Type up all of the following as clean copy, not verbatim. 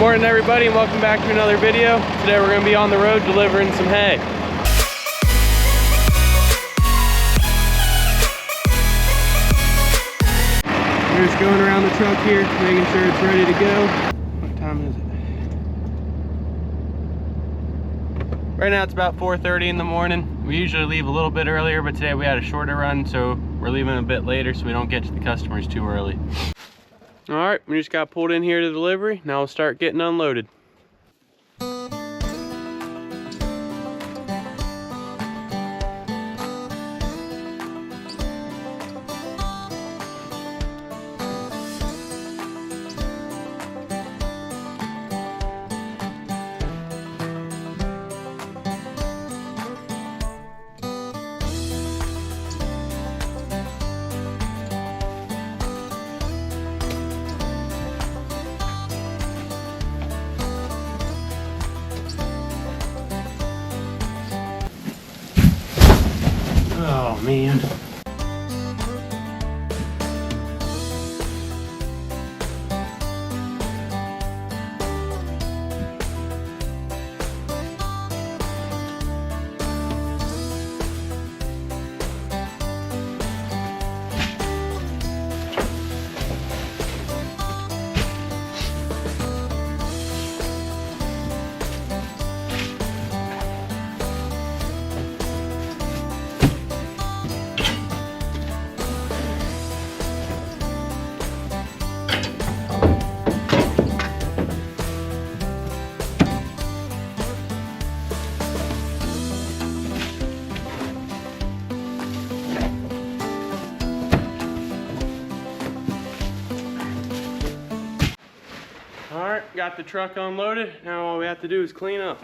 Morning everybody, and welcome back to another video. Today we're going to be on the road delivering some hay. We're just going around the truck here, making sure it's ready to go. What time is it? Right now it's about 4:30 in the morning. We usually leave a little bit earlier, but today we had a shorter run, so we're leaving a bit later so we don't get to the customers too early. All right, we just got pulled in here to delivery. Now we'll start getting unloaded. Oh man. Alright, got the truck unloaded. Now all we have to do is clean up.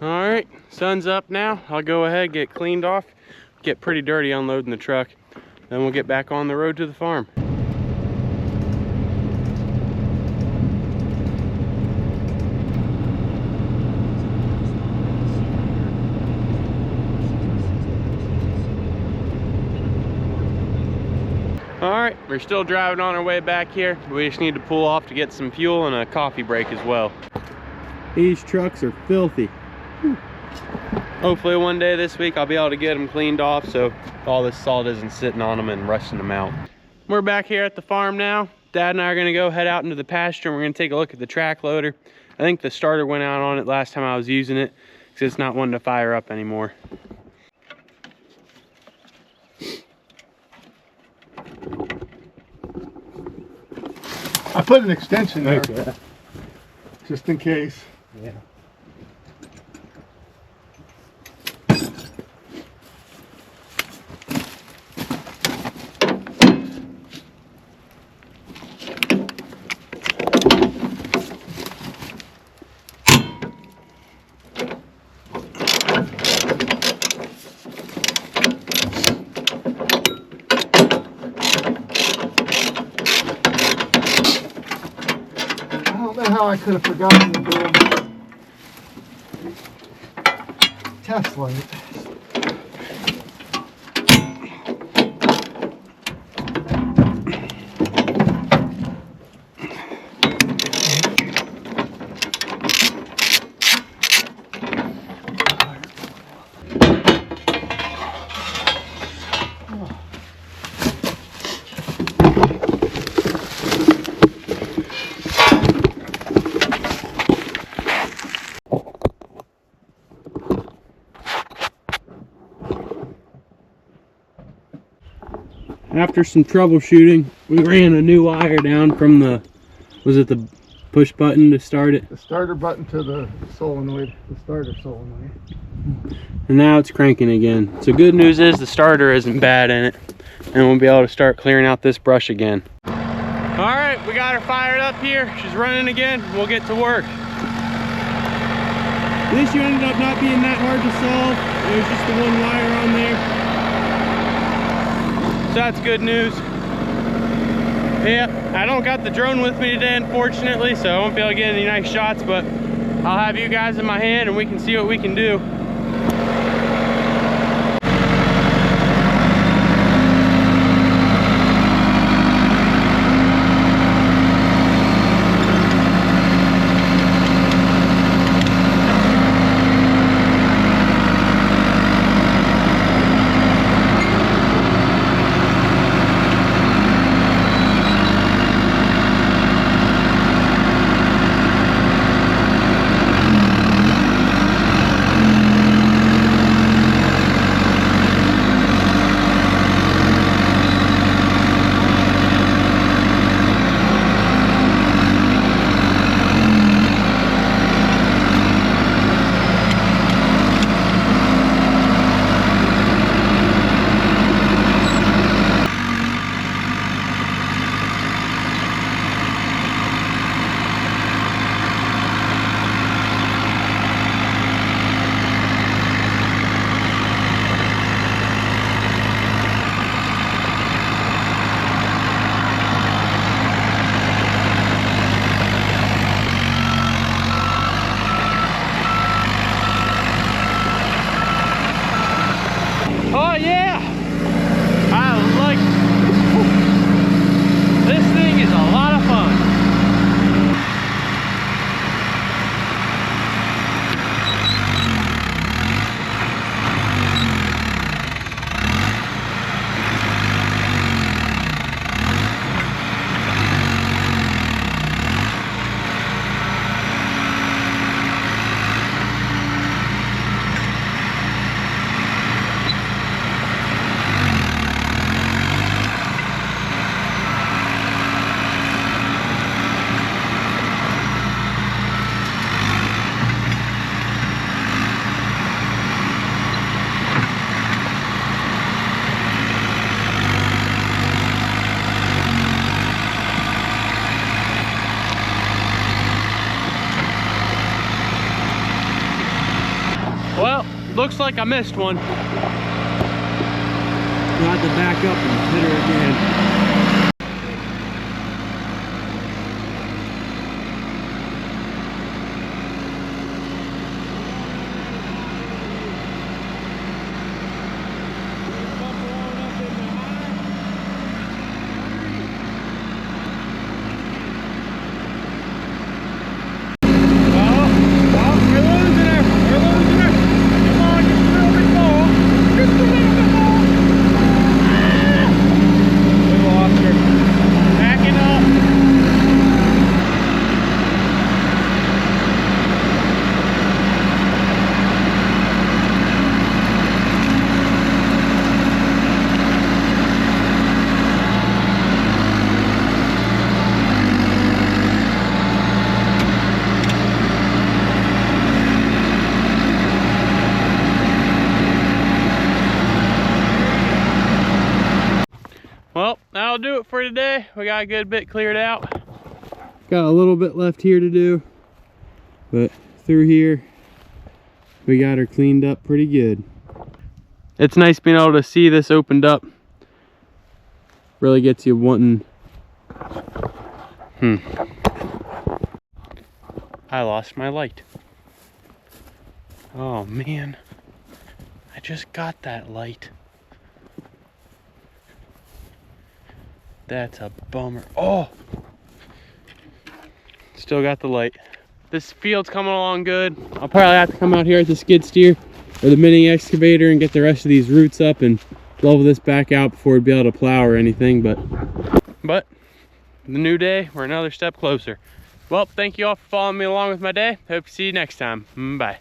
Alright, sun's up now. I'll go ahead, get cleaned off. Get pretty dirty unloading the truck. Then we'll get back on the road to the farm. Alright, we're still driving on our way back here. We just need to pull off to get some fuel and a coffee break as well. These trucks are filthy. Hopefully one day this week I'll be able to get them cleaned off so all this salt isn't sitting on them and rusting them out. We're back here at the farm now. Dad and I are going to go head out into the pasture and we're going to take a look at the track loader. I think the starter went out on it last time I was using it because it's not one to fire up anymore. I put an extension there, just in case. Yeah. How I could have forgotten to do a test light. After some troubleshooting, we ran a new wire down from the, was it the push button to start it? The starter button to the solenoid, the starter solenoid. And now it's cranking again. So good news is the starter isn't bad in it, and we'll be able to start clearing out this brush again. All right, we got her fired up here. She's running again. We'll get to work. At least you ended up not being that hard to solve. It was just the one wire on there. that's good news. Yeah, I don't got the drone with me today, unfortunately, so I won't be able to get any nice shots, but I'll have you guys in my hand and we can see what we can do. Oh yeah! I like this thing is a lot of fun. Well, looks like I missed one. Got to back up and hit her again. Well, that'll do it for today. We got a good bit cleared out. Got a little bit left here to do, but through here, we got her cleaned up pretty good. It's nice being able to see this opened up. Really gets you wanting. I lost my light. Oh man, I just got that light. That's a bummer. Oh! Still got the light. This field's coming along good. I'll probably have to come out here at the skid steer or the mini excavator and get the rest of these roots up and level this back out before we'd be able to plow or anything. But the new day, we're another step closer. Well, thank you all for following me along with my day. Hope to see you next time. Bye.